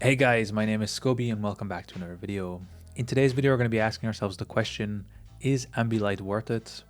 Hey guys, my name is Scoby and welcome back to another video. In today's video, we're going to be asking ourselves the question, is Ambilight worth it?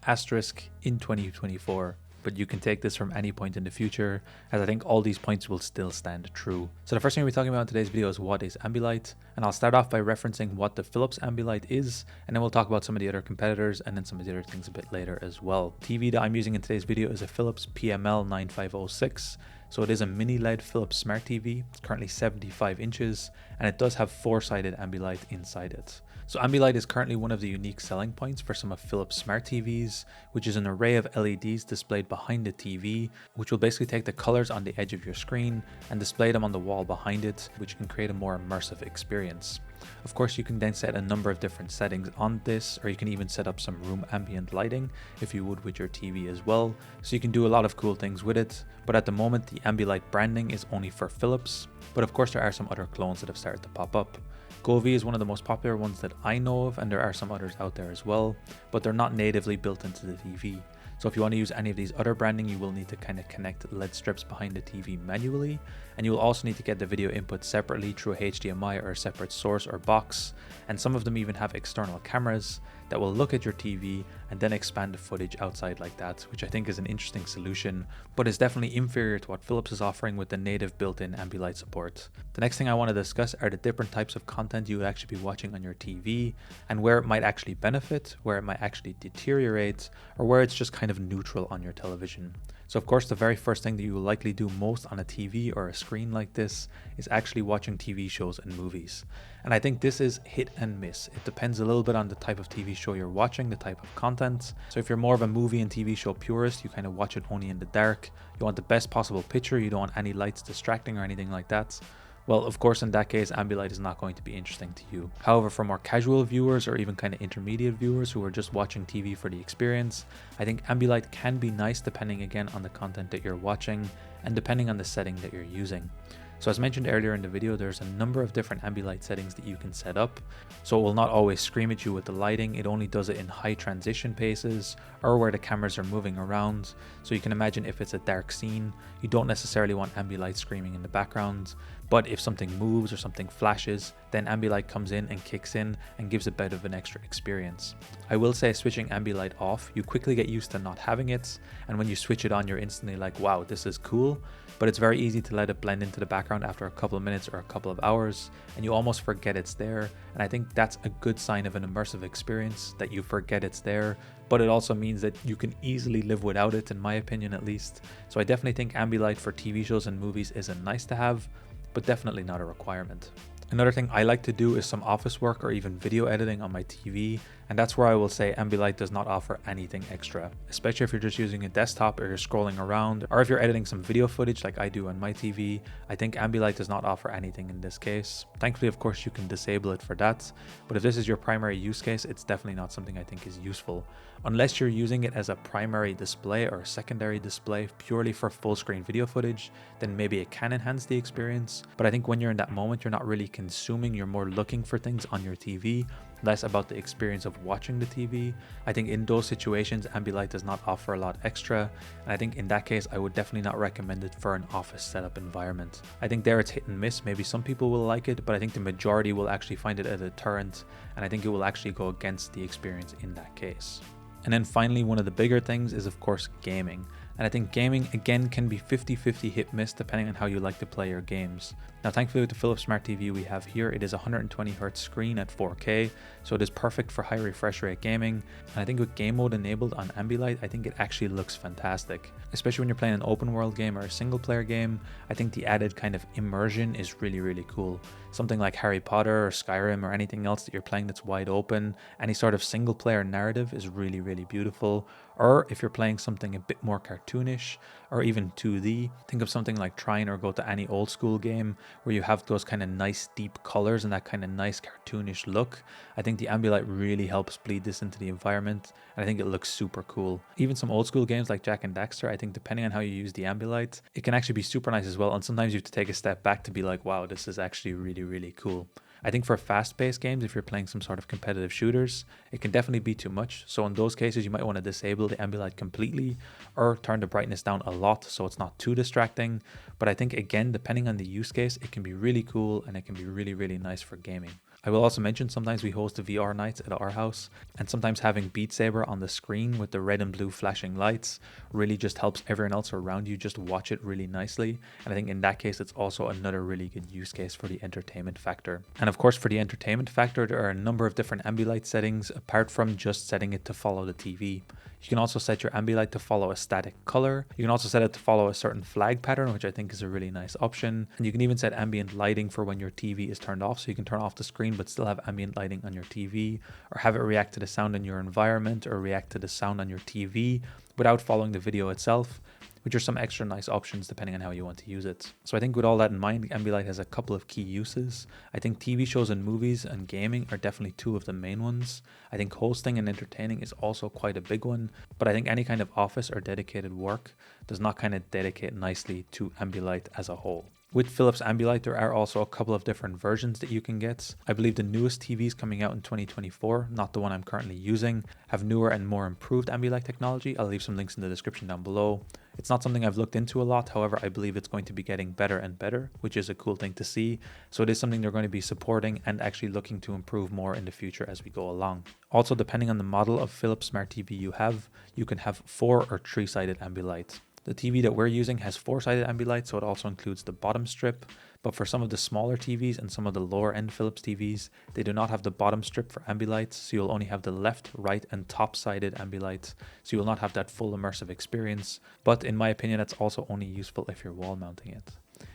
Asterisk in 2024. But you can take this from any point in the future, as I think all these points will still stand true. So the first thing we're talking about in today's video is what is Ambilight, and I'll start off by referencing what the Philips Ambilight is, and then we'll talk about some of the other competitors and then some of the other things a bit later as well. TV that I'm using in today's video is a Philips PML 9506. So it is a mini LED Philips Smart TV. It's currently 75 inches and it does have four-sided Ambilight inside it. So Ambilight is currently one of the unique selling points for some of Philips Smart TVs, which is an array of LEDs displayed behind the TV, which will basically take the colors on the edge of your screen and display them on the wall behind it, which can create a more immersive experience. Of course, you can then set a number of different settings on this, or you can even set up some room ambient lighting if you would with your TV as well. So you can do a lot of cool things with it, but at the moment the Ambilight branding is only for Philips, but of course there are some other clones that have started to pop up. Govee is one of the most popular ones that I know of, and there are some others out there as well, but they're not natively built into the TV. So if you want to use any of these other branding, you will need to kind of connect LED strips behind the TV manually, and you will also need to get the video input separately through a HDMI or a separate source or box, and some of them even have external cameras that will look at your TV and then expand the footage outside like that, which I think is an interesting solution, but is definitely inferior to what Philips is offering with the native built-in Ambilight support. The next thing I want to discuss are the different types of content you would actually be watching on your TV, and where it might actually benefit, where it might actually deteriorate, or where it's just kind of neutral on your television. So of course the very first thing that you will likely do most on a TV or a screen like this is actually watching TV shows and movies. And I think this is hit and miss. It depends a little bit on the type of TV show you're watching, the type of content. So if you're more of a movie and TV show purist, you kind of watch it only in the dark. You want the best possible picture, you don't want any lights distracting or anything like that. Well, of course, in that case, Ambilight is not going to be interesting to you. However, for more casual viewers or even kind of intermediate viewers who are just watching TV for the experience, I think Ambilight can be nice depending again on the content that you're watching and depending on the setting that you're using. So as mentioned earlier in the video, there's a number of different Ambilight settings that you can set up. So it will not always scream at you with the lighting, it only does it in high transition paces or where the cameras are moving around. So you can imagine if it's a dark scene, you don't necessarily want Ambilight screaming in the background, but if something moves or something flashes, then Ambilight comes in and kicks in and gives a bit of an extra experience. I will say switching Ambilight off, you quickly get used to not having it, and when you switch it on, you're instantly like, wow, this is cool. But it's very easy to let it blend into the background after a couple of minutes or a couple of hours, and you almost forget it's there. And I think that's a good sign of an immersive experience, that you forget it's there, but it also means that you can easily live without it, in my opinion at least. So I definitely think Ambilight for TV shows and movies is a nice to have, but definitely not a requirement. Another thing I like to do is some office work or even video editing on my TV, and that's where I will say Ambilight does not offer anything extra, especially if you're just using a desktop or you're scrolling around, or if you're editing some video footage like I do on my TV. I think Ambilight does not offer anything in this case. Thankfully, of course, you can disable it for that, but if this is your primary use case, it's definitely not something I think is useful. Unless you're using it as a primary display or a secondary display purely for full screen video footage, then maybe it can enhance the experience. But I think when you're in that moment, you're not really consuming, you're more looking for things on your TV, less about the experience of watching the TV. I think in those situations, Ambilight does not offer a lot extra, and I think in that case, I would definitely not recommend it for an office setup environment. I think there it's hit and miss. Maybe some people will like it, but I think the majority will actually find it a deterrent, and I think it will actually go against the experience in that case. And then finally, one of the bigger things is of course gaming. And I think gaming again can be 50-50 hit miss depending on how you like to play your games. Now thankfully with the Philips Smart TV we have here, it is a 120Hz screen at 4K, so it is perfect for high refresh rate gaming. And I think with game mode enabled on Ambilight, I think it actually looks fantastic. Especially when you're playing an open world game or a single player game, I think the added kind of immersion is really cool. Something like Harry Potter or Skyrim or anything else that you're playing that's wide open, any sort of single player narrative is really beautiful. Or if you're playing something a bit more cartoonish or even 2D, think of something like Trine or go to any old school game where you have those kind of nice deep colors and that kind of nice cartoonish look. I think the Ambilight really helps bleed this into the environment, and I think it looks super cool. Even some old school games like Jak and Daxter, I think depending on how you use the Ambilight, it can actually be super nice as well, and sometimes you have to take a step back to be like, wow, this is actually really cool. I think for fast-paced games, if you're playing some sort of competitive shooters, it can definitely be too much. So in those cases, you might want to disable the Ambilight completely or turn the brightness down a lot so it's not too distracting. But I think, again, depending on the use case, it can be really cool and it can be really, really nice for gaming. I will also mention sometimes we host the VR nights at our house, and sometimes having Beat Saber on the screen with the red and blue flashing lights really just helps everyone else around you just watch it really nicely. And I think in that case, it's also another really good use case for the entertainment factor. And of course, for the entertainment factor, there are a number of different Ambilight settings apart from just setting it to follow the TV. You can also set your Ambilight to follow a static color. You can also set it to follow a certain flag pattern, which I think is a really nice option. And you can even set ambient lighting for when your TV is turned off. So you can turn off the screen, but still have ambient lighting on your TV, or have it react to the sound in your environment or react to the sound on your TV without following the video itself, which are some extra nice options depending on how you want to use it. So I think with all that in mind, Ambilight has a couple of key uses. I think TV shows and movies and gaming are definitely two of the main ones. I think hosting and entertaining is also quite a big one, but I think any kind of office or dedicated work does not kind of dedicate nicely to Ambilight as a whole. With Philips Ambilight, there are also a couple of different versions that you can get. I believe the newest TVs coming out in 2024, not the one I'm currently using, have newer and more improved Ambilight technology. I'll leave some links in the description down below. It's not something I've looked into a lot, however, I believe it's going to be getting better and better, which is a cool thing to see. So it is something they're going to be supporting and actually looking to improve more in the future as we go along. Also, depending on the model of Philips Smart TV you can have 4 or 3-sided Ambilight. The TV that we're using has 4-sided Ambilight, so it also includes the bottom strip. But for some of the smaller TVs and some of the lower end Philips TVs, they do not have the bottom strip for Ambilight, so you'll only have the left, right and top-sided Ambilight, so you will not have that full immersive experience. But in my opinion, that's also only useful if you're wall mounting it.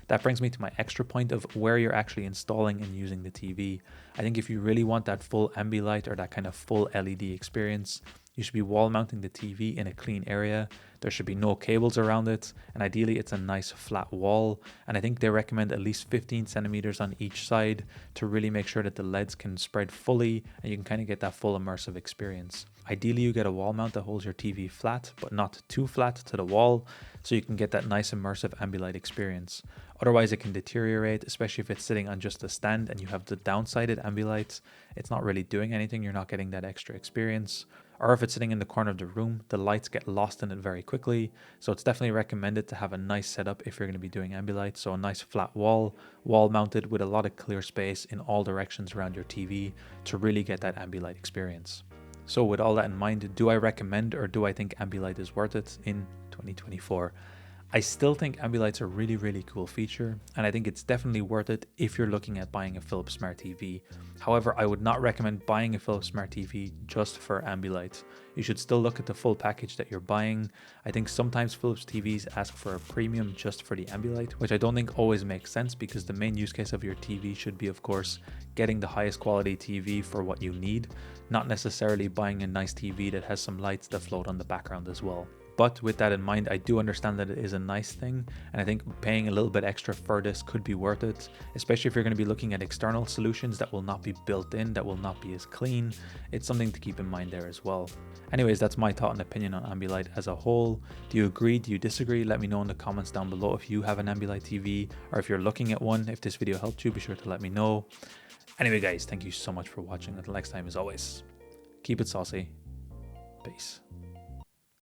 That brings me to my extra point of where you're actually installing and using the TV. I think if you really want that full Ambilight or that kind of full LED experience, you should be wall mounting the TV in a clean area. There should be no cables around it, and ideally it's a nice flat wall. And I think they recommend at least 15 centimeters on each side to really make sure that the LEDs can spread fully and you can kind of get that full immersive experience. Ideally you get a wall mount that holds your TV flat, but not too flat to the wall, so you can get that nice immersive Ambilight experience. Otherwise it can deteriorate, especially if it's sitting on just a stand and you have the downsided Ambilight. It's not really doing anything, you're not getting that extra experience. Or if it's sitting in the corner of the room, the lights get lost in it very quickly. So it's definitely recommended to have a nice setup if you're going to be doing Ambilight. So a nice flat wall mounted with a lot of clear space in all directions around your TV to really get that Ambilight experience. So with all that in mind, do I recommend or do I think Ambilight is worth it in 2024? I still think Ambilight's a really, really cool feature, and I think it's definitely worth it if you're looking at buying a Philips Smart TV. However, I would not recommend buying a Philips Smart TV just for Ambilight. You should still look at the full package that you're buying. I think sometimes Philips TVs ask for a premium just for the Ambilight, which I don't think always makes sense because the main use case of your TV should be, of course, getting the highest quality TV for what you need, not necessarily buying a nice TV that has some lights that float on the background as well. But with that in mind, I do understand that it is a nice thing, and I think paying a little bit extra for this could be worth it, especially if you're going to be looking at external solutions that will not be built in, that will not be as clean. It's something to keep in mind there as well. Anyways, that's my thought and opinion on Ambilight as a whole. Do you agree? Do you disagree? Let me know in the comments down below if you have an Ambilight TV or if you're looking at one. If this video helped you, be sure to let me know. Anyway guys, thank you so much for watching. Until next time, as always, keep it saucy. Peace.